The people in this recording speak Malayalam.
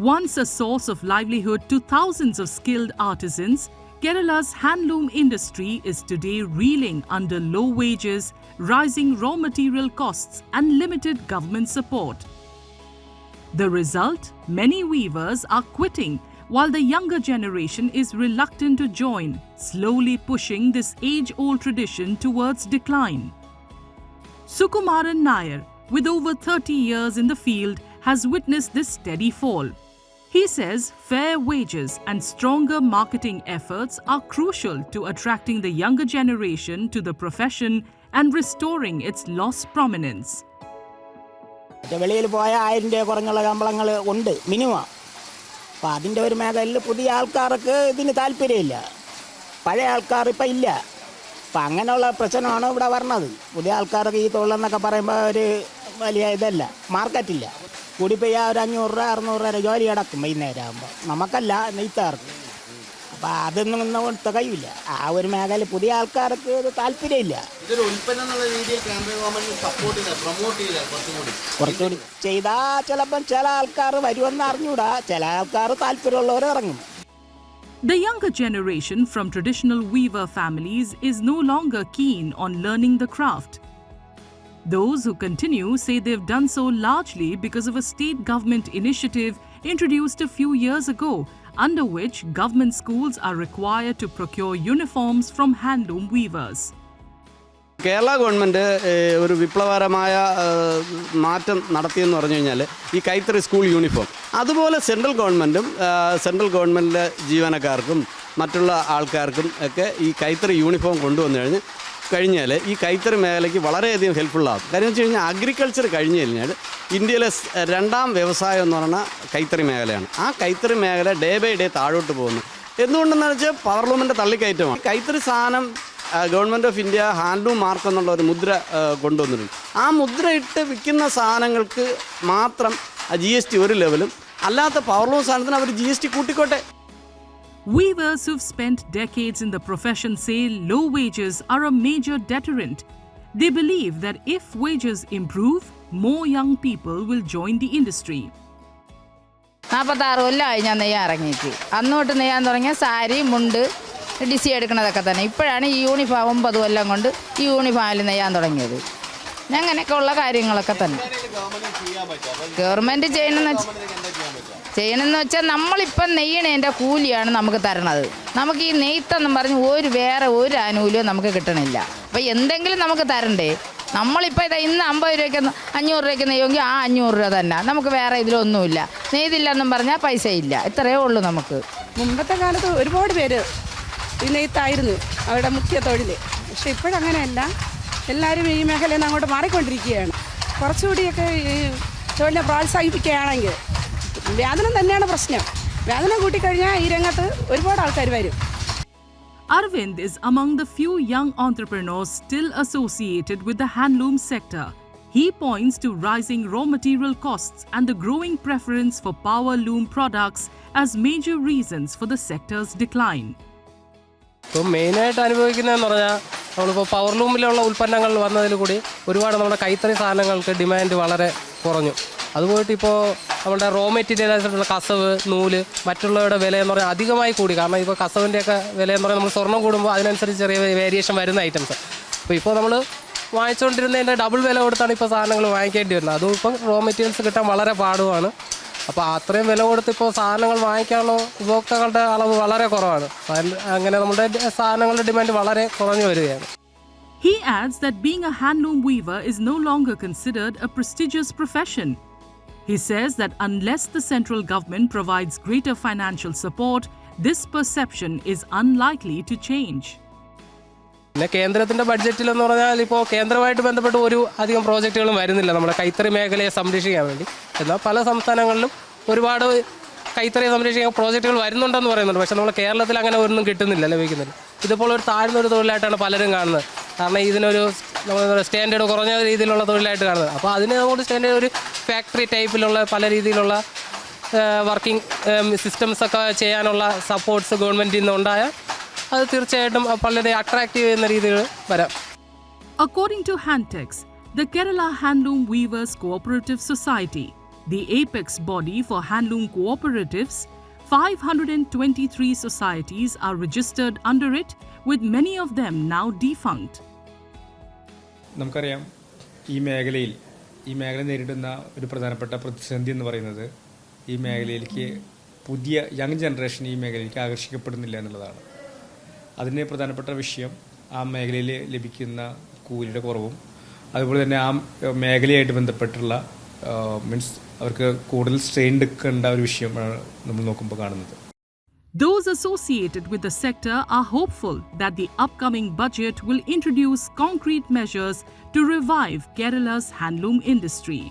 Once a source of livelihood to thousands of skilled artisans, Kerala's handloom industry is today reeling under low wages, rising raw material costs and limited government support. The result? Many weavers are quitting, while the younger generation is reluctant to join, slowly pushing this age-old tradition towards decline. Sukumaran Nair, with over 30 years in the field, has witnessed this steady fall. He says fair wages and stronger marketing efforts are crucial to attracting the younger generation to the profession and restoring its lost prominence. വെളിയിൽ പോയ 1000 രൂപ കുറഞ്ഞുള്ള ശമ്പളങ്ങൾ ഉണ്ട് മിനിമം. അപ്പോൾ അതിൻ്റെ ഒരു മേഖലയിൽ പുതിയ ആൾക്കാർക്ക് ഇതിന് താല്പര്യമില്ല, പഴയ ആൾക്കാർ ഇപ്പം ഇല്ല. അപ്പം അങ്ങനെയുള്ള പ്രശ്നമാണ് ഇവിടെ വരണത്. പുതിയ ആൾക്കാർക്ക് ഈ തൊഴിലെന്നൊക്കെ പറയുമ്പോൾ ഒരു വലിയ ഇതല്ല, മാർക്കറ്റില്ല. കൂടിപ്പോയി ഒരു 500 രൂപ 600 രൂപ ജോലി കിടക്കും വൈകുന്നേരം ആകുമ്പോൾ, നമുക്കല്ല നെയ്ത്താർക്ക്. അപ്പോൾ അതൊന്നും ഒന്നും തികയില്ല. ആ ഒരു മേഖല പുതിയ ആൾക്കാർക്ക് ഇത് താല്പര്യമില്ല. കുറച്ചുകൂടി ചെയ്താൽ ചിലപ്പം ചില ആൾക്കാർ വരുമെന്ന് അറിഞ്ഞൂടാ, ചില ആൾക്കാർ താല്പര്യമുള്ളവർ ഇറങ്ങും. The younger generation from traditional weaver families is no longer keen on learning the craft. Those who continue say they've done so largely because of a state government initiative introduced a few years ago, under which government schools are required to procure uniforms from handloom weavers. Kerala government ഒരു വിപ്ലവകരമായ മാറ്റം നടത്തിയെന്ന് പറഞ്ഞു കഴിഞ്ഞാൽ ഈ കൈത്തറി സ്കൂൾ യൂണിഫോം, അതുപോലെ സെൻട്രൽ ഗവൺമെൻറ്റിലെ ജീവനക്കാർക്കും മറ്റുള്ള ആൾക്കാർക്കും ഒക്കെ ഈ കൈത്തറി യൂണിഫോം കൊണ്ടുവന്നു കഴിഞ്ഞാൽ ഈ കൈത്തറി മേഖലയ്ക്ക് വളരെയധികം ഹെൽപ്ഫുള്ളാകും. കാര്യം വെച്ച് കഴിഞ്ഞാൽ അഗ്രികൾച്ചർ കഴിഞ്ഞ് കഴിഞ്ഞാൽ ഇന്ത്യയിലെ രണ്ടാം വ്യവസായം എന്ന് പറയുന്ന കൈത്തറി മേഖലയാണ്. ആ കൈത്തറി മേഖല ഡേ ബൈ ഡേ താഴോട്ട് പോകുന്നു. എന്തുകൊണ്ടെന്ന് വെച്ചാൽ പവർലൂമിൻ്റെ തള്ളിക്കയറ്റമാണ്. കൈത്തറി സാധനം government of India handloom mark എന്നുള്ള ഒരു മുദ്ര കൊണ്ടുവന്നിട്ടുണ്ട്. ആ മുദ്ര ഇട്ട് വിൽക്കുന്ന സാധനങ്ങൾക്ക് മാത്രം GST ഒരു ലെവലും, അല്ലാത്ത പവർലൂം സാധനത്തിന് അവർ GST കൂട്ടിക്കോട്ടെ. Weavers who've spent decades in the profession say low wages are a major deterrent. They believe that if wages improve, more young people will join the industry. 46 കൊല്ലമായി ഞാൻ നെയ്യാൻ ഇറങ്ങിയിട്ട്. അന്നോട്ട് നെയ്യാൻ തുടങ്ങിയ സാരി, മുണ്ട്, ഡിസി എടുക്കുന്നതൊക്കെ തന്നെ. ഇപ്പോഴാണ് ഈ യൂണിഫോം 9 കൊല്ലം കൊണ്ട് ഈ യൂണിഫോമിൽ നെയ്യാൻ തുടങ്ങിയത്. അങ്ങനെയൊക്കെ ഉള്ള കാര്യങ്ങളൊക്കെ തന്നെ ഗവൺമെൻറ് ചെയ്യണമെന്ന് വെച്ചാൽ നമ്മളിപ്പം നെയ്യണേൻ്റെ കൂലിയാണ് നമുക്ക് തരണത്. നമുക്ക് ഈ നെയ്ത്തെന്നും പറഞ്ഞ് വേറെ ഒരു ആനുകൂല്യവും നമുക്ക് കിട്ടണില്ല. അപ്പോൾ എന്തെങ്കിലും നമുക്ക് തരണ്ടേ? നമ്മളിപ്പോൾ ഇന്ന് 50 രൂപയ്ക്ക് 500 രൂപയ്ക്ക് നെയ്യുമെങ്കിൽ ആ 500 രൂപ തന്നെ, നമുക്ക് വേറെ ഇതിലൊന്നുമില്ല. നെയ്തില്ലെന്നും പറഞ്ഞാൽ പൈസ ഇല്ല, ഇത്രയേ ഉള്ളൂ നമുക്ക്. മുമ്പത്തെ കാലത്ത് ഒരുപാട് പേര് ഈ നെയ്ത്തായിരുന്നു അവരുടെ മുഖ്യ തൊഴിൽ. പക്ഷെ ഇപ്പോഴങ്ങനെയല്ല, എല്ലാവരും ഈ മേഖലയിൽ നിന്ന് അങ്ങോട്ട് മാറിക്കൊണ്ടിരിക്കുകയാണ്. കുറച്ചുകൂടിയൊക്കെ ഈ തൊഴിലിനെ പ്രോത്സാഹിപ്പിക്കുകയാണെങ്കിൽ. വേതനം തന്നെയാണ് പ്രശ്നം. വേതനം കൂട്ടിക്കഴിഞ്ഞാൽ ഈ രംഗത്ത് ഒരുപാട് ആൾക്കാർ വരും. Arvind is among the few young entrepreneurs still associated with the handloom sector. He points to rising raw material costs and the growing preference for power loom products as major reasons for the sector's decline. ഇപ്പോൾ മെയിനായിട്ട് അനുഭവിക്കുന്നതെന്ന് പറഞ്ഞാൽ നമ്മളിപ്പോൾ പവർ ലൂമിലുള്ള ഉൽപ്പന്നങ്ങൾ വന്നതിൽ കൂടി ഒരുപാട് നമ്മുടെ കൈത്തറി സാധനങ്ങൾക്ക് ഡിമാൻഡ് വളരെ കുറഞ്ഞു. അതുപോയിട്ട് ഇപ്പോൾ നമ്മുടെ റോ മെറ്റീരിയലായിട്ടുള്ള കസവ്, നൂല്, മറ്റുള്ളവരുടെ വിലയെന്ന് പറഞ്ഞാൽ അധികമായി കൂടി. കാരണം ഇപ്പോൾ കസവിൻ്റെയൊക്കെ വിലയെന്ന് പറഞ്ഞാൽ നമ്മൾ സ്വർണ്ണം കൂടുമ്പോൾ അതിനനുസരിച്ച് ചെറിയ വേരിയേഷൻ വരുന്ന ഐറ്റംസ്. അപ്പോൾ ഇപ്പോൾ നമ്മൾ വാങ്ങിച്ചുകൊണ്ടിരുന്നതിൻ്റെ ഡബിൾ വില കൊടുത്താണ് ഇപ്പോൾ സാധനങ്ങൾ വാങ്ങിക്കേണ്ടി വരുന്നത്. അതും ഇപ്പം റോ മെറ്റീരിയൽസ് കിട്ടാൻ വളരെ പാടുമാണ്. അപ്പോൾ അത്രയും വില കൊടുത്ത് ഇപ്പോൾ സാധനങ്ങൾ വാങ്ങിക്കാനുള്ള ഉപഭോക്താക്കളുടെ അളവ് വളരെ കുറവാണ്. അങ്ങനെ നമ്മുടെ സാധനങ്ങളുടെ ഡിമാൻഡ് വളരെ കുറഞ്ഞു വരികയാണ്. He adds that being a handloom weaver is no longer considered a prestigious profession. He says that unless the central government provides greater financial support, this perception is unlikely to change. പിന്നെ കേന്ദ്രത്തിൻ്റെ ബഡ്ജറ്റിലെന്ന് പറഞ്ഞാൽ ഇപ്പോൾ കേന്ദ്രവുമായിട്ട് ബന്ധപ്പെട്ട് ഒരു അധികം പ്രോജക്റ്റുകളും വരുന്നില്ല നമ്മുടെ കൈത്തറി മേഖലയെ സംരക്ഷിക്കാൻ വേണ്ടി. എന്നാൽ പല സംസ്ഥാനങ്ങളിലും ഒരുപാട് കൈത്തറിയെ സംരക്ഷിക്കാൻ പ്രോജക്റ്റുകൾ വരുന്നുണ്ടെന്ന് പറയുന്നുണ്ട്. പക്ഷേ നമ്മൾ കേരളത്തിൽ അങ്ങനെ ഒന്നും കിട്ടുന്നില്ല, ലഭിക്കുന്നില്ല. ഇതിപ്പോൾ ഒരു താഴ്ന്നൊരു തൊഴിലായിട്ടാണ് പലരും കാണുന്നത്. കാരണം ഇതിനൊരു നമ്മൾ സ്റ്റാൻഡേർഡ് കുറഞ്ഞ രീതിയിലുള്ള തൊഴിലായിട്ട് കാണുന്നത്. അപ്പോൾ അതിന് നമുക്ക് സ്റ്റാൻഡേർഡ് ഒരു ഫാക്ടറി ടൈപ്പിലുള്ള പല രീതിയിലുള്ള വർക്കിംഗ് സിസ്റ്റംസൊക്കെ ചെയ്യാനുള്ള സപ്പോർട്ട്സ് ഗവൺമെൻറ്റിൽ നിന്ന് ഉണ്ടായാൽ അത് തീർച്ചയായിട്ടും വളരെ അട്രാക്റ്റീവ് ചെയ്യുന്ന രീതിയിൽ വരാം. According to Handtex, the Kerala Handloom Weavers Cooperative Society, the apex body for handloom cooperatives. 523 societies are registered under it, with many of them now defunct. നമുക്കറിയാം ഈ മേഖല നേരിടുന്ന ഒരു പ്രധാനപ്പെട്ട പ്രതിസന്ധി എന്ന് പറയുന്നത് ഈ മേഖലയിലേക്ക് പുതിയ യങ് ജനറേഷൻ ഈ മേഖലയിലേക്ക് ആകർഷിക്കപ്പെടുന്നില്ല എന്നുള്ളതാണ്. അതിന് പ്രധാനപ്പെട്ട വിഷയം ആ മേഖലയിൽ ലഭിക്കുന്ന കൂലിയുടെ കുറവും അതുപോലെ തന്നെ ആ മേഖലയായിട്ട് ബന്ധപ്പെട്ടുള്ള മീൻസ് അവർക്ക് കൂടുതൽ സ്ട്രെയിൻ എടുക്കേണ്ട ഒരു വിഷയമാണ് നമ്മൾ നോക്കുമ്പോൾ കാണുന്നത്. Those associated with the sector are hopeful that the upcoming budget will introduce concrete measures to revive Kerala's handloom industry.